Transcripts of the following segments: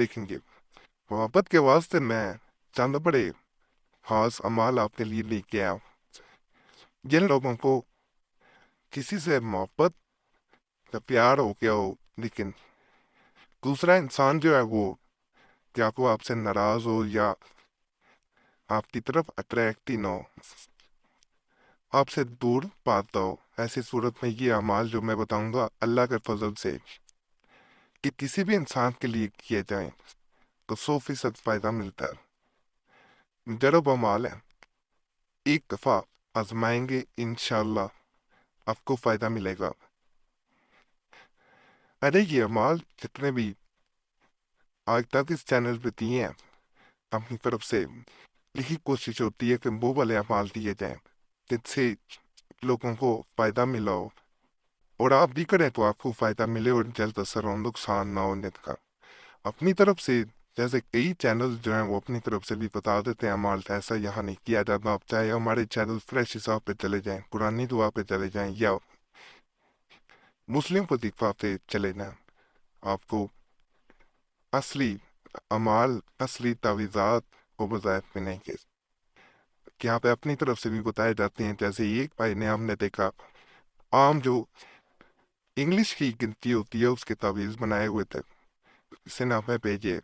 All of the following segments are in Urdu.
لکھیں گے محبت کے واسطے میں چند بڑے خاص اعمال آپ کے لیے لے کے آیا ہوں۔ جن لوگوں کو کسی سے محبت یا پیار ہو گیا ہو لیکن دوسرا انسان جو ہے وہ یا تو آپ سے ناراض ہو یا آپ کی طرف اٹریکٹ ہی نہ ہو، آپ سے دور پاتا ہو، ایسی صورت میں یہ اعمال جو میں بتاؤں گا اللہ کے فضل سے کہ کسی بھی انسان کے لیے کیے جائیں تو 100% فائدہ ملتا ہے۔ جرب اعمال ہے، ایک دفعہ آزمائیں گے انشاءاللہ آپ کو فائدہ ملے گا۔ ارے یہ اعمال جتنے بھی آج تک اس چینل پہ دیے ہیں اپنی طرف سے یہی کوشش ہوتی ہے کہ وہ والے اعمال دیے جائیں جن سے لوگوں کو فائدہ ملا ہو، اور آپ بھی کریں تو آپ کو فائدہ ملے اور جلد اثر ہو، نقصان نہ ہونے کا۔ اپنی طرف سے جیسے کئی چینل جو ہیں وہ اپنی طرف سے بھی بتا دیتے ہیں اعمال ایسا یہاں نہیں کیا جاتا، آپ چاہے ہمارے چینل فریش حساب پہ چلے جائیں، قرآنی دعا پہ چلے جائیں یا مسلم وظیفہ پہ چلے جائیں، آپ کو اصلی اعمال، اصلی تعویذات کو وظائف ملیں گے کہ یہاں پہ اپنی طرف سے بھی بتائے جاتے ہیں۔ جیسے ایک بھائی نے ہم نے دیکھا عام جو انگلش کی گنتی ہوتی ہے اس کے تعویذ بنائے ہوئے تھے، اسے نہ ہمیں بھیجے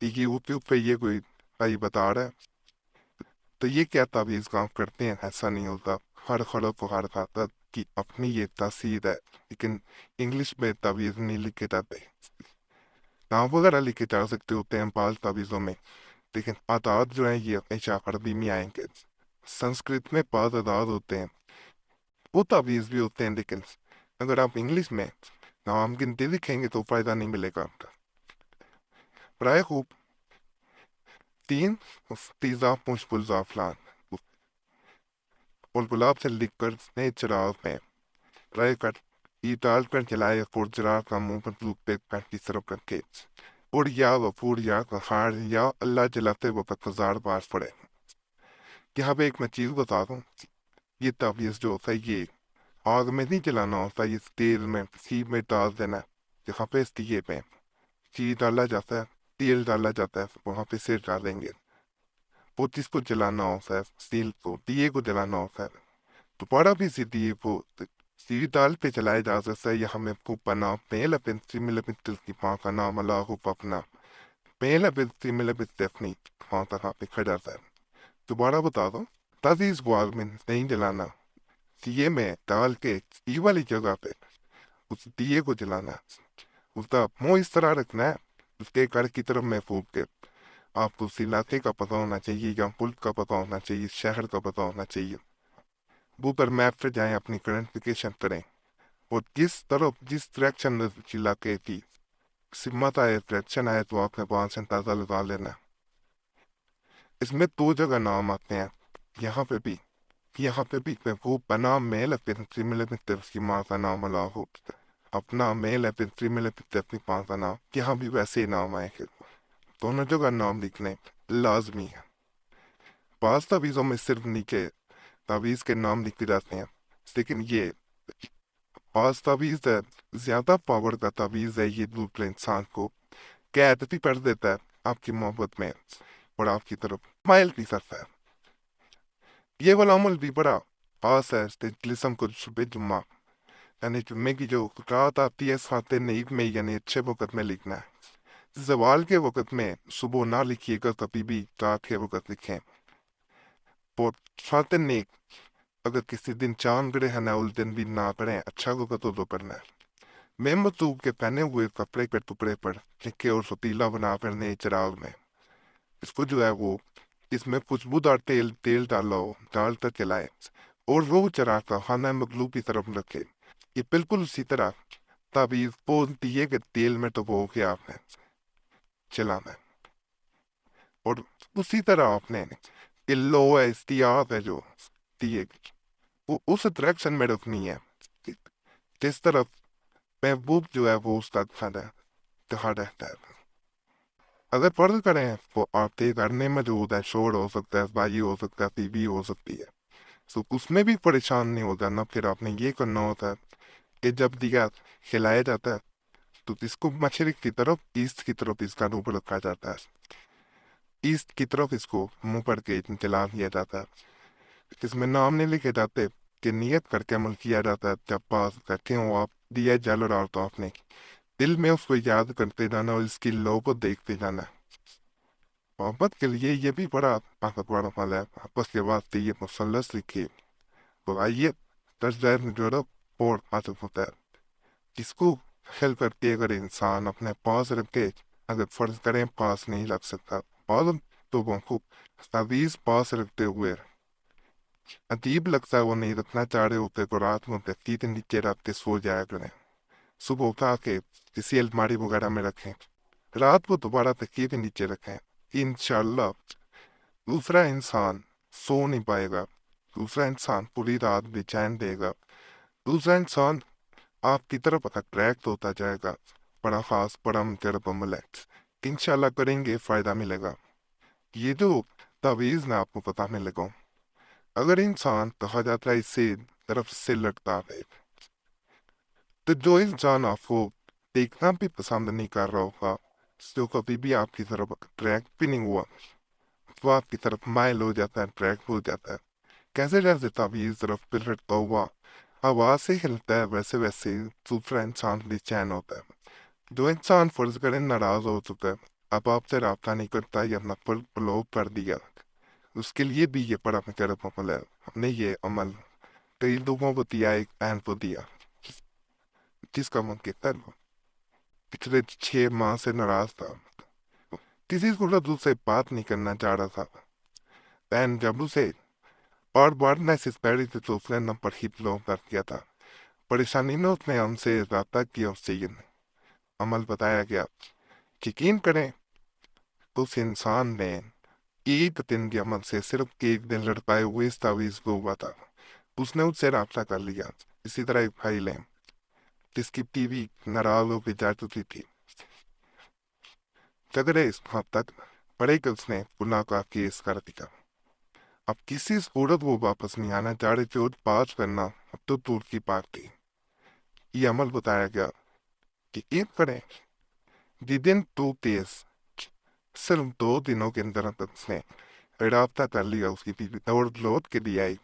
کہ یوٹیوب پہ یہ کوئی بھائی بتا رہا ہے تو یہ کیا تعویذ کام کرتے ہیں، ایسا نہیں ہوتا۔ ہر خلق و ہر خاطر کی اپنی یہ تاثیر ہے، لیکن انگلش میں تعویذ نہیں لکھے جاتے، نام وغیرہ لکھے جا سکتے ہوتے ہیں بعض تعویذوں میں، لیکن اعداد جو ہیں یہ ہمیشہ عربی میں آئیں گے۔ سنسکرت میں بعض اعداد ہوتے ہیں، وہ تعویذ بھی ہوتے ہیں، لیکن اگر آپ انگلش میں نام گنتی لکھیں گے تو فائدہ نہیں ملے گا آپ کا۔ برائے خوب تین تیزا پنچ پلزا فلان اور گلاب سے لکھ کر نئے چراغ میں رائے کر یہ ڈال کر جلائے اور چراغ کا منہ پر دھوپ پہ پیر کی طرف رکھے، اور یا غفور یا قہار یا اللہ جلاتے وقت 1000 بار پڑے۔ یہاں پہ ایک میں چیز بتا دوں، یہ تعویذ جو ہوتا ہے یہ آگ میں نہیں جلانا ہوتا، یہ تیل میں سی میں ڈال دینا ہے، جہاں پہ اس دیے پہ چیز ڈالا جاتا ہے، تیل ڈالا جاتا ہے، وہاں پہ سر ڈالیں گے، وہ جس کو جلانا ہوتا ہے تیل کو، دیے کو جلانا ہوتا ہے، دوبارہ بھی اسی دیے کو سی ڈال پہ جلایا جا سکتا ہے۔ یہ ہمیں کو پنا میل اپنتی مل اپنتل کی ماں کا نام اللہ اپنا میل اپنتی مل اپنتی اپنی ماں کا نام لکھا جاتا ہے۔ دوبارہ بتا دو، تعزیز بوال میں نہیں جلانا، دیے میں ڈال کے سی والی جگہ پہ اس دیے کو جلانا، اس کا منہ اس طرح رکھنا ہے اس کے گھر کی طرف محفوظ کے، آپ کو اس علاقے کا پتہ ہونا چاہیے یا ملک کا پتہ ہونا چاہیے، شہر کا پتہ ہونا چاہیے، وہ پر میپ پہ جائیں، اپنی کرنٹیفیکیشن کریں، اور جس طرف جس ڈائریکشن علاقے کی سمت آئے ڈائریکشن آئے تو آپ نے وہاں سے اندازہ لگا لینا۔ اس میں 2 جگہ نام آتے ہیں، یہاں پہ بھی محبوب بنا میل اپنی مل کی ماں کا نام اللہ ہو، اپنا میل اپنی مل اپنی ماں کا نام، یہاں بھی ویسے ہی نام آئے کہ دونوں جگہ نام لکھنے لازمی ہے۔ بعض تعویذوں میں صرف نیچے تعویذ کے نام لکھے جاتے ہیں، لیکن یہ بعض تعویذ ہے زیادہ پاور کا تعویذ ہے، یہ دوسرے انسان کو قید بھی کر دیتا ہے آپ کی محبت میں اور آپ کی طرف مائل بھی کرتا ہے۔ یہ والا عمل بھی بڑا خاص ہے جسم کو شبہ جمعہ، یعنی جمعے کی جو رات آتی ہے ساتھ نیک میں، یعنی اچھے وقت میں لکھنا ہے۔ زوال کے وقت میں صبح نہ لکھیے گا، کبھی بھی رات کے وقت لکھیں، اور ساتھ نیک اگر کسی دن چاند گرہن ہے اس دن بھی نہ کریں، اچھا وقت تو کرنا ہے۔ میں مطلوب کے پہنے ہوئے کپڑے کے ٹکڑے پر لکھے اور فتیلہ بنا کر نئے چراغ میں اس کو جو ہے وہ اس میں خوشبودار تیل ڈال کر چلائے اور روح چراغ کا خانہ مغلوب کی طرف رکھے۔ یہ بالکل اسی طرح تعویذ پون دیے کہ تیل میں ڈبو کے آپ نے چلانا ہے، اور اسی طرح آپ نے لو ہے استیاب ہے جو دیے وہ اس ڈائریکشن میں رکھنی ہے جس طرف محبوب جو ہے وہ اس کا دکھا رہتا ہے۔ اگر فرض کریں وہ آپ کے گھر میں موجود ہے، شور ہو سکتا ہے، بھائی ہو سکتا ہے، بیوی ہو سکتی ہے، تو اس میں بھی پریشان نہیں ہو جانا، پھر آپ نے یہ کرنا ہوتا ہے کہ جب دیا کھلایا جاتا ہے تو اس کو مشرق کی طرف ایسٹ کی طرف اس کا روپ رکھا جاتا ہے، ایسٹ کی طرف اس کو منہ پڑ کے جلا دیا جاتا ہے، اس میں نام نہیں لکھے جاتے کہ نیت کر کے عمل کیا جاتا ہے، جب پاس کرتے ہو آپ دیا جل رہا تو آپ نے دل میں اس کو یاد کرتے جانا اور اس کی لو کو دیکھتے جانا۔ محبت کے لیے یہ بھی بڑا طاقتور عمل ہے، آپس کے واسطے یہ مثلث لکھیے تو آئیے درجہ جڑب اور حاصل ہوتا ہے، جس کو حل کر کے اگر انسان اپنے پاس رکھے، اگر فرض کریں پاس نہیں رکھ سکتا بعض لوگوں کو تعویذ پاس رکھتے ہوئے عجیب لگتا ہے، وہ نہیں رکھنا چاہ رہے ہوتے تو رات میں تکیے کے نیچے رکھ کے سو جایا کریں، صبح اٹھا کے کسی الماری وغیرہ میں رکھیں، رات کو دوبارہ تکیے کے نیچے رکھیں، انشاءاللہ دوسرا انسان سو نہیں پائے گا، دوسرا انسان پوری رات بے چین دے گا، دوسرا انسان آپ کی طرف اٹریکٹ ہوتا جائے گا، بڑا خاص بڑا مجرب عمل ہے، انشاءاللہ کریں گے فائدہ ملے گا۔ یہ جو تعویذ میں آپ کو پتہ ملے گا، اگر انسان کہا جاتا ہے اسے طرف سے لٹتا ہے تو جو انسان آپ کو دیکھنا بھی پسند نہیں کر رہا ہوگا، جو کبھی بھی آپ کی طرف اٹریکٹ بھی نہیں ہوا، وہ آپ کی طرف مائل ہو جاتا ہے، اٹریکٹ ہو جاتا ہے، کیسے جیسے تعویذ طرف پہ لٹتا ہوا آواز سے ہلتا ہے ویسے ویسے دوسرا انسان بے چین ہوتا ہے۔ جو انسان فرض کریں ناراض ہو چکا ہے، اب آپ سے رابطہ نہیں کرتا یا نفل بلاک کر دیا، اس کے لیے بھی یہ بڑا مجرب عمل ہے۔ ہم نے یہ عمل کئی لوگوں کو دیا، ایک بہن کو دیا جس کا منقطع پچھلے 6 ماہ سے ناراض تھا، کسی صورت اس سے بات نہیں کرنا چاہ رہا تھا، بہن جب اسے بار بار میسج پڑھی تھی تو اس نے نمبر ہی بلاک کر دیا تھا، پریشانی میں اس نے ہم سے رابطہ کیا، اس سے یہ عمل بتایا گیا، یقین کریں تو اس انسان نے ایک دن کے عمل سے صرف ایک دن لڑکائے ہوئے اس تعویذ کو ہوا تھا، اس نے اس سے رابطہ کر لیا۔ اسی طرح ایک بھائی لیں جس کی ٹی وی ناراض ہو کے جا چکی تھی، جگرے اس حد تک پڑے کہ اس نے گناہ کا کیس کر دیا، اب کسی صورت وہ واپس نہیں آنا چاہ رہے تھے، اور بات کرنا اب تو دور کی بات تھی۔ یہ عمل بتایا گیا کہ ایک کریں دن تو تیز صرف 2 دنوں کے اندر اس نے رابطہ کر لیا، اس کی بیوی دوڑ لوٹ کے لیے آئی۔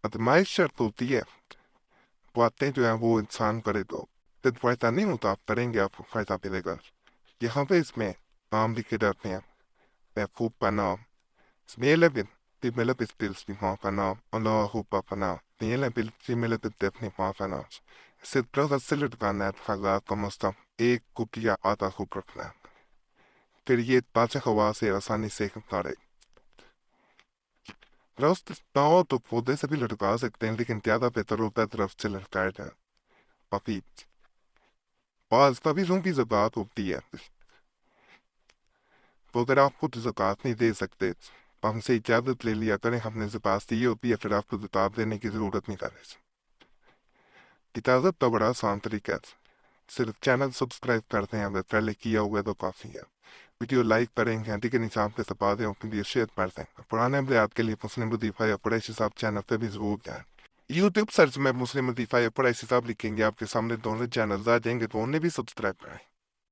ادمائش شرط ہوتی ہے، باتیں جو ہیں وہ انسان کرے تو جب فائدہ نہیں ہوتا آپ کریں گے، آپ کو فائدہ ملے گا۔ یہاں پہ اس میں نام لکھے جاتے ہیں، محبوب کا نام، میل بن فیمیل پسٹلس کی ماں کا نام، اللہ خوبہ کا نام، میل بن فیمیل پسٹل اپنی ماں کا نام، اسے طرح سے لٹکانا ہے، حضرات کم از کم ایک کپ یا آدھا کپ رکھنا ہے، پھر یہ پانچ ہوا سے آسانی سے اتارے۔ درست نہ ہو تو پودے سے بھی لٹکا سکتے ہیں، لیکن زیادہ بہتر ہوتا ہے درخت سے لٹکایا جائے۔ باقی بعض تعویذوں کی زکوٰۃ ہوتی ہے، تو اگر آپ خود زکوٰۃ نہیں دے سکتے ہم سے اجازت لے لیا کریں، ہم نے زکوٰۃ دی ہوتی ہے، پھر آپ کو زکوٰۃ دینے کی ضرورت نہیں کرے۔ اجازت تو بڑا آسان طریقہ ہے، صرف چینل سبسکرائب کرتے ہیں، اگر پہلے کیا ہوا تو کافی ہے، ویڈیو لائک کریں گے، ٹھیک ہے، نظام کے سپا دیں، اپنی شیئر کر دیں، پرانے امریات کے لیے مسلم وظیفہ یا قریشی صاحب چینل پہ بھی ضرور جائیں۔ یوٹیوب سرچ میں مسلم وظیفہ یا قریشی صاحب لکھیں گے، آپ کے سامنے دونوں چینلز آ جائیں گے، تو انہیں بھی سبسکرائب کریں۔